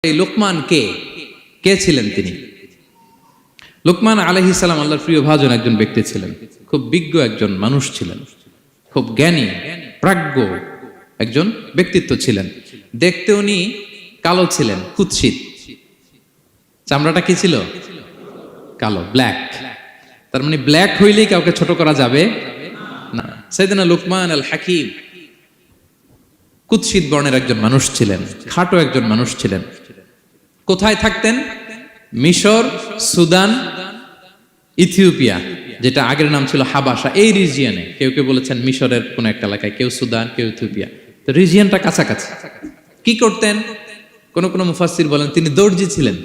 এই লোকমান কে কে ছিলেন তিনি? লোকমান আলাইহিস সালাম আল্লাহর প্রিয় ভাজন একজন ব্যক্তি ছিলেন, খুব বিজ্ঞ একজন মানুষ ছিলেন, খুব জ্ঞানী প্রাজ্ঞ একজন ব্যক্তিত্ব ছিলেন। দেখতে উনি কালো ছিলেন, কুৎসিত, চামড়াটা কি ছিল? কালো, ব্ল্যাক। তার মানে ব্ল্যাক হইলেই কাউকে ছোট করা যাবে না। সাইয়েদনা লোকমান আল হাকিম কুৎসিত বর্ণের একজন মানুষ ছিলেন, খাটো একজন মানুষ ছিলেন। কোথায় থাকতেন? মিশর, সুদান, ইথিওপিয়া, যেটা আগের নাম ছিল হাবাসা, এই রিজিয়নে। কেউ কেউ বলেছেন মিশরের কোন একটা এলাকায়, কেউ সুদান, কেউ ইথিওপিয়া। তো রিজিয়নটা কাছাকাছি। কি করতেন? কোন কোন মুফাসসির বলেন তিনি দর্জি ছিলেন,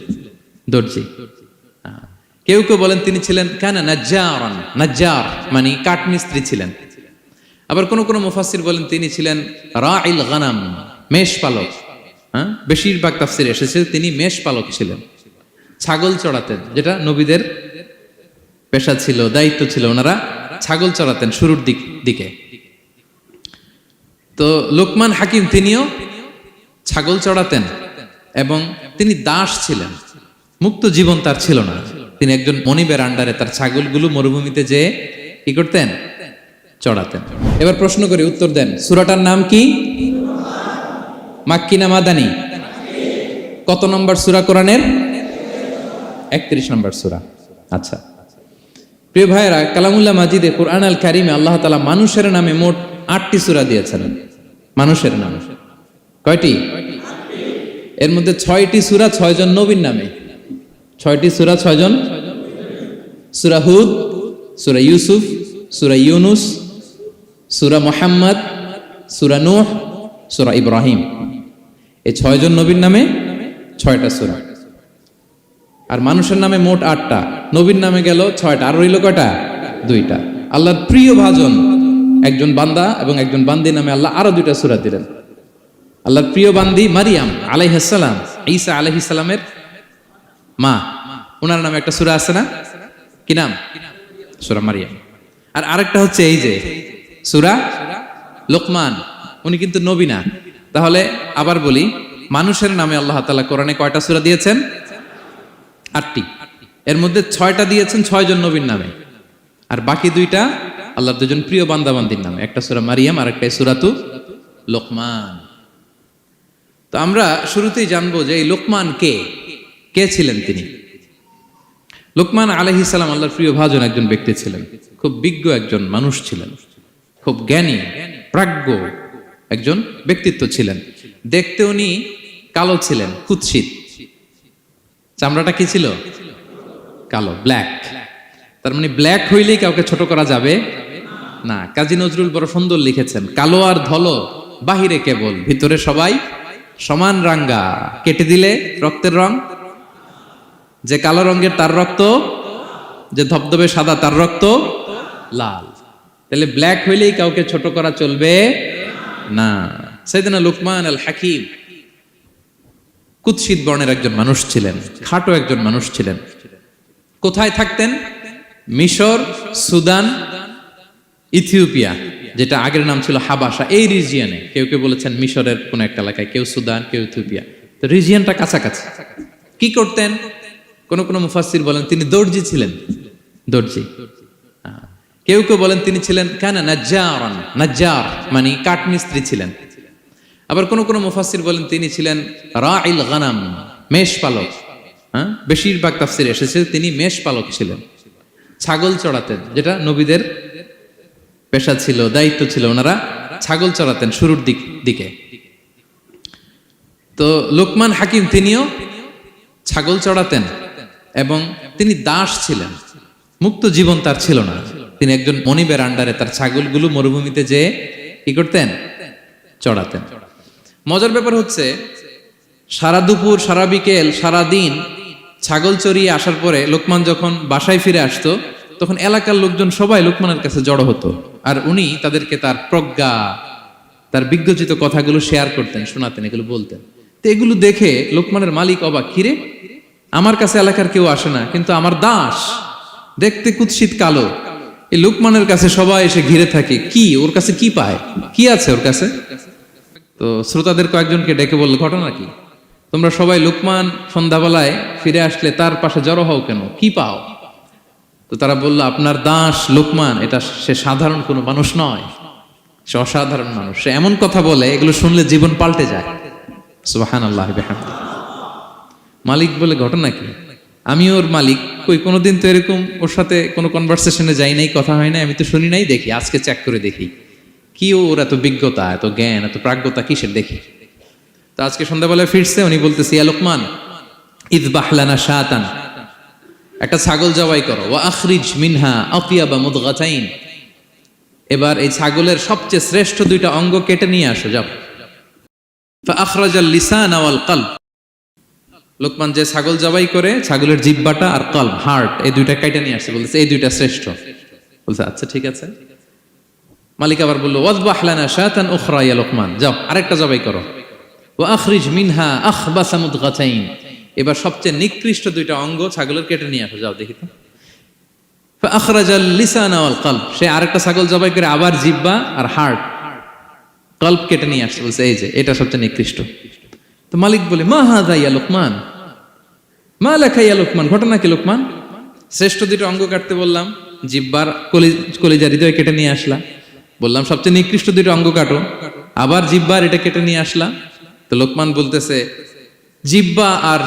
দর্জি। কেউ কেউ বলেন তিনি ছিলেন কানা নাজ্জারান, নাজ্জার মানে কাঠমিস্ত্রি ছিলেন। আবার কোন কোন মুফাসসির বলেন তিনি ছিলেন রাইল গানাম, মেষ পালক। বেশিরভাগ তাফসিরে এসেছে তিনি মেষ পালক ছিলেন, ছাগল চড়াতেন, যেটা নবীদের পেশা ছিল, দায়িত্ব ছিল। ওনারা ছাগল চড়াতেন শুরুর দিকে। তো লোকমান হাকিম তিনিও ছাগল চড়াতেন এবং তিনি দাস ছিলেন, মুক্ত জীবন তার ছিল না। তিনি একজন মনিবের আন্ডারে তার ছাগলগুলো মরুভূমিতে যেয়ে কি করতেন? চড়াতেন। এবার প্রশ্ন করি, উত্তর দেন। সূরাটার নাম কি? মাক্কি না মাদানী? কত নম্বর সূরা কোরআনের? 31 নম্বর সূরা। আচ্ছা প্রিয় ভাইয়েরা, কালামুল্লাহ মাজিদে কুরআন আল কারিমে আল্লাহ তাআলা মানুষের নামে মোট 8টি সূরা দিয়েছেন। মানুষের নামে কয়টি? এর মধ্যে 6টি সূরা 6 জন নবীর নামে। 6টি সূরা 6 জন। সূরা হুদ, সূরা ইউসুফ, সূরা ইউনুস, সূরা মুহাম্মদ, সূরা নূহ, সূরা ইব্রাহিম। এই 6 জন নবীর নামে 6টা সূরা। আর মানুষের নামে মোট 8টা, নবীর নামে গেল 6টা, আর রইল কয়টা? 2টা। আল্লাহর প্রিয় ভাজন একজন বান্দা এবং একজন বান্দি নামে আল্লাহ আরো 2টা সূরা দিলেন। আল্লাহর প্রিয় বান্দি মারিয়াম আলাইহিস সালাম, ঈসা আলাইহিস সালামের মা, ওনার নামে একটা সূরা আছে না? কি নাম? সূরা মারিয়াম। আর আরেকটা হচ্ছে এই যে সূরা লোকমান, উনি কিন্তু নবী না। তাহলে আবার বলি, মানুষের নামে আল্লাহ তাআলা কোরআনে কয়টা সূরা দিয়েছেন? 8টি। এর মধ্যে 6টা দিয়েছেন 6 জন নবীর নামে, আর বাকি 2টা আল্লাহর 2জন প্রিয় বান্দা বান্দির নামে। একটা সূরা মারিয়াম আর একটা সূরাতু লোকমান। তো আমরা শুরুতেই জানবো যে এই লোকমান কে ছিলেন তিনি? লোকমান আলাইহিস সালাম আল্লাহর প্রিয় ভাজন একজন ব্যক্তি ছিলেন, খুব বিজ্ঞ একজন মানুষ ছিলেন, খুব জ্ঞানী প্রাজ্ঞ একজন ব্যক্তিত্ব ছিলেন। দেখতে উনি কালো ছিলেন, কুৎসিত, চামড়াটা কি ছিল? কালো, ব্ল্যাক। তার মানে ব্ল্যাক হইলেই কাউকে ছোট করা যাবে না। কাজী নজরুল বড় সুন্দর লিখেছেন, কালো আর ধলো বাহিরে কেবল, ভিতরে সবাই সমান রাঙ্গা, কেটে দিলে রক্তের রং। যে কালো রঙের তার রক্ত, যে ধবধবে সাদা তার রক্ত লাল। তাহলে ব্ল্যাক হইলেই কাউকে ছোট করা চলবে না। সাইয়েদনা লোকমান আল হাকিম কুৎসিত বর্ণের একজন মানুষ ছিলেন, খাটো একজন মানুষ ছিলেন। কোথায় থাকতেন? মিশর, সুদান, ইথিওপিয়া, যেটা আগের নাম ছিল হাবাসা, এই রিজিয়নে। কেউ কেউ বলেছেন মিশরের কোন একটা এলাকায়, কেউ সুদান, কেউ ইথিওপিয়া। তো রিজিয়নটা কাছাকাছি। কি করতেন? কোন কোন মুফাসসির বলেন তিনি দর্জি ছিলেন, দর্জি। কেউ কেউ বলেন তিনি ছিলেন কানা নাজ্জারান, নাজ্জার মানে কাঠমিস্ত্রি ছিলেন। আবার কোন কোন মুফাসসির বলেন তিনি ছিলেন রাইল গানাম, মেষ পালক। বেশিরভাগ তাফসিরে এসেছে তিনি মেষ পালক ছিলেন, ছাগল চড়াতেন, যেটা নবীদের পেশা ছিল, দায়িত্ব ছিল। ওনারা ছাগল চড়াতেন শুরুর দিকে। তো লোকমান হাকিম তিনিও ছাগল চড়াতেন এবং তিনি দাস ছিলেন, মুক্ত জীবন তার ছিল না। তিনি একজন মনিবের আন্ডারে তার ছাগলগুলো মরুভূমিতে যেয়ে কি করতেন? চড়াতেন। মজার ব্যাপার হচ্ছে, সারা দুপুর, সারা বিকেল, সারা দিন ছাগল চড়িয়ে আসার পরে লোকমান যখন বাসায় ফিরে আসতো, তখন এলাকার লোকজন সবাই লোকমানের কাছে জড়ো হতো, আর উনি তাদেরকে তার প্রজ্ঞা, তার বিজ্ঞচিত কথাগুলো শেয়ার করতেন, শোনাতেন, এগুলো বলতেন। তো এগুলো দেখে লোকমানের মালিক অবাক, কিরে আমার কাছে এলাকার কেউ আসে না, কিন্তু আমার দাস দেখতে কুৎসিত কালো, এই লোকমানের কাছে সবাই এসে ঘিরে থাকে, কি ওর কাছে কি পায়, কি আছে ওর কাছে? তো শ্রোতাদের কয়েকজনকে ডেকে বলল ঘটনা কি? তোমরা সবাই লুকমান সন্ধ্যাবেলায় ফিরে আসলে তার পাশে জড়ো হও কেন, কি পাও? তো তারা বলল, আপনার দাস লুকমান, এটা সে সাধারণ কোনো মানুষ নয়, সে অসাধারণ মানুষ। সে এমন কথা বলে, এগুলো শুনলে জীবন পাল্টে যায়। সুবহানাল্লাহ বিহামদিহি। মালিক বলে, ঘটনা কি? আমি ওর মালিক, কই কোনোদিন তো এরকম ওর সাথে কোনো কনভারসেশনে যাই নাই, কথা হয় না, আমি তো শুনি নাই, দেখি আজকে চেক করে দেখি কি ওর এত বিজ্ঞতা, এত জ্ঞান, এত প্রাজ্ঞতা কিসের দেখি। তো আজকে সন্ধ্যাবেলায় ফিরছে, উনি বলতেছে, ইয়া লোকমান ইযবাহ লানা শাতান, একটা ছাগল জবাই করো, ওয়া আখরিজ মিনহা আতিয়াবা মুদগাতাইন, এবার এই ছাগলের সবচেয়ে শ্রেষ্ঠ দুইটা অঙ্গ কেটে নিয়ে আসো, যাও। ফাআখরাজাল লিসানা ওয়াল কলব, লোকমান যে ছাগল জবাই করে ছাগলের জিহ্বাটা আর কলব, হার্ট, এই দুইটা কেটে নিয়ে আসছে, বলতেছে এই দুইটা শ্রেষ্ঠ। বলছে আচ্ছা ঠিক আছে। মালিক আবার বলল, ওয়াযবাহ লানা শাতান উখরা ইয়া লোকমান, যাও আরেকটা জবাই করো, ওয়া আখরিজ মিনহা আখবাসা মুদগাতাইন, এবার সবচেয়ে নিকৃষ্ট দুইটা অঙ্গ ছাগলের কেটে নিয়ে আসো, যাও দেখি তো। ফাআখরাজাল লিসানা ওয়াল কলব, সে আরেকটা ছাগল জবাই করে আবার জিহ্বা আর হার্ট, কলব কেটে নিয়ে আসছে, বলছে এই যে এটা সবচেয়ে নিকৃষ্ট। তো মালিক বলে, মা হাযা ইয়া লোকমান, মা লাকা ইয়া লোকমান, ঘটনা কি লোকমান? শ্রেষ্ঠ দুইটা অঙ্গ কাটতে বললাম, জিহ্বার কলিজা হৃদয় কেটে নিয়ে আসলা, বললাম সবচেয়ে নিকৃষ্ট দুইটা অঙ্গ কাটো, আবার জিহ্বার এটা কেটে নিয়ে আসলা। তো লোকমান বলতেছে, জিহ্বা আর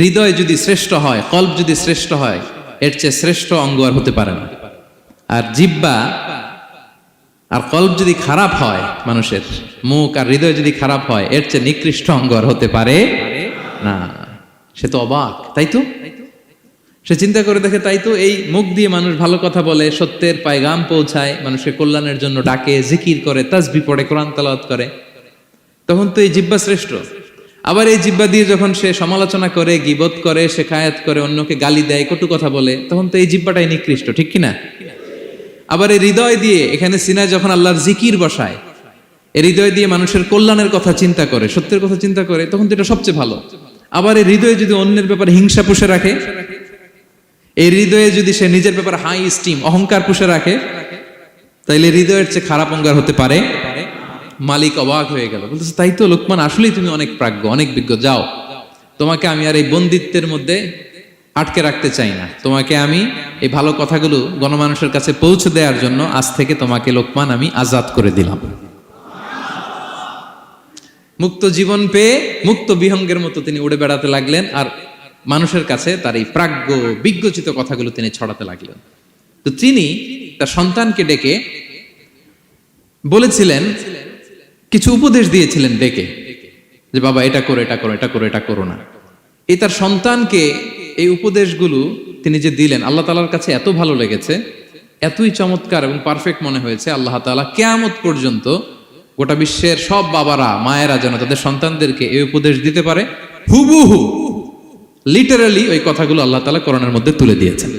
হৃদয় যদি শ্রেষ্ঠ হয়, কলব যদি শ্রেষ্ঠ হয়, এর চেয়ে শ্রেষ্ঠ অঙ্গ আর হতে পারে না। আর জিহ্বা আর কলব যদি খারাপ হয়, মানুষের মুখ আর হৃদয় যদি খারাপ হয়, এর চেয়ে নিকৃষ্ট অঙ্গ আর হতে পারে না। সে তো অবাক, তাই তো? সে চিন্তা করে দেখে, তাই তো, এই মুখ দিয়ে মানুষ ভালো কথা বলে, সত্যের পায়গাম পৌঁছায়, মানুষের কল্যাণের জন্য ডাকে, জিকির করে, তাসবিহ পড়ে, কোরআন তেলাওয়াত করে, তখন তো এই জিহ্বা শ্রেষ্ঠ। আবার এই জিহ্বা দিয়ে যখন সে সমালোচনা করে, গীবত করে, শেখায়াত করে, অন্যকে গালি দেয়, কটু কথা বলে, তখন তো এই জিহ্বাটাই নিকৃষ্ট, ঠিক কিনা? আবার এই হৃদয় দিয়ে, এখানে সিনায় যখন আল্লাহর জিকির বসায়, এই হৃদয় দিয়ে মানুষের কল্যাণের কথা চিন্তা করে, সত্যের কথা চিন্তা করে, তখন তো এটা সবচেয়ে ভালো। আবার এই হৃদয়ে যদি অন্যের ব্যাপারে হিংসা পুষে রাখে, এই হৃদয়ে যদি সে নিজের ব্যাপারে হাই স্টিম, অহংকার পুষে রাখে, তাইলে হৃদয়ের চেয়ে খারাপ অঙ্গার হতে পারে? মালিক অবাক হয়ে গেল, বলতেছে তাই তো লোকমান, আসলেই তুমি অনেক প্রাজ্ঞ, অনেক বিজ্ঞ, যাও, তোমাকে আমি আর এই বন্দিত্বের মধ্যে আটকে রাখতে চাই না, তোমাকে আমি এই ভালো কথাগুলো গণমানুষের কাছে পৌঁছে দেওয়ার জন্য আজ থেকে তোমাকে লোকমান আমি আজাদ করে দিলাম। মুক্ত জীবন পেয়ে মুক্ত বিহঙ্গের মতো তিনি উড়ে বেড়াতে লাগলেন, আর মানুষের কাছে তার এই প্রাজ্ঞ বিজ্ঞচিত কথাগুলো তিনি ছড়াতে লাগলেন। তো তিনি তার সন্তানকে ডেকে বলেছিলেন, কিছু উপদেশ দিয়েছিলেন ডেকে, যে বাবা এটা করো, এটা করো, এটা করো, এটা করো না। এই তার সন্তানকে এই উপদেশগুলো তিনি যে দিলেন, আল্লাহ তাআলার কাছে এত ভালো লেগেছে, এতই চমৎকার এবং পারফেক্ট মনে হয়েছে, আল্লাহ তাআলা কিয়ামত পর্যন্ত গোটা বিশ্বের সব বাবারা মায়েরা যেন তাদের সন্তানদেরকে এই উপদেশ দিতে পারে, হুবহু লিটারালি ওই কথাগুলো আল্লাহ তাআলা কোরআনের মধ্যে তুলে দিয়েছেন।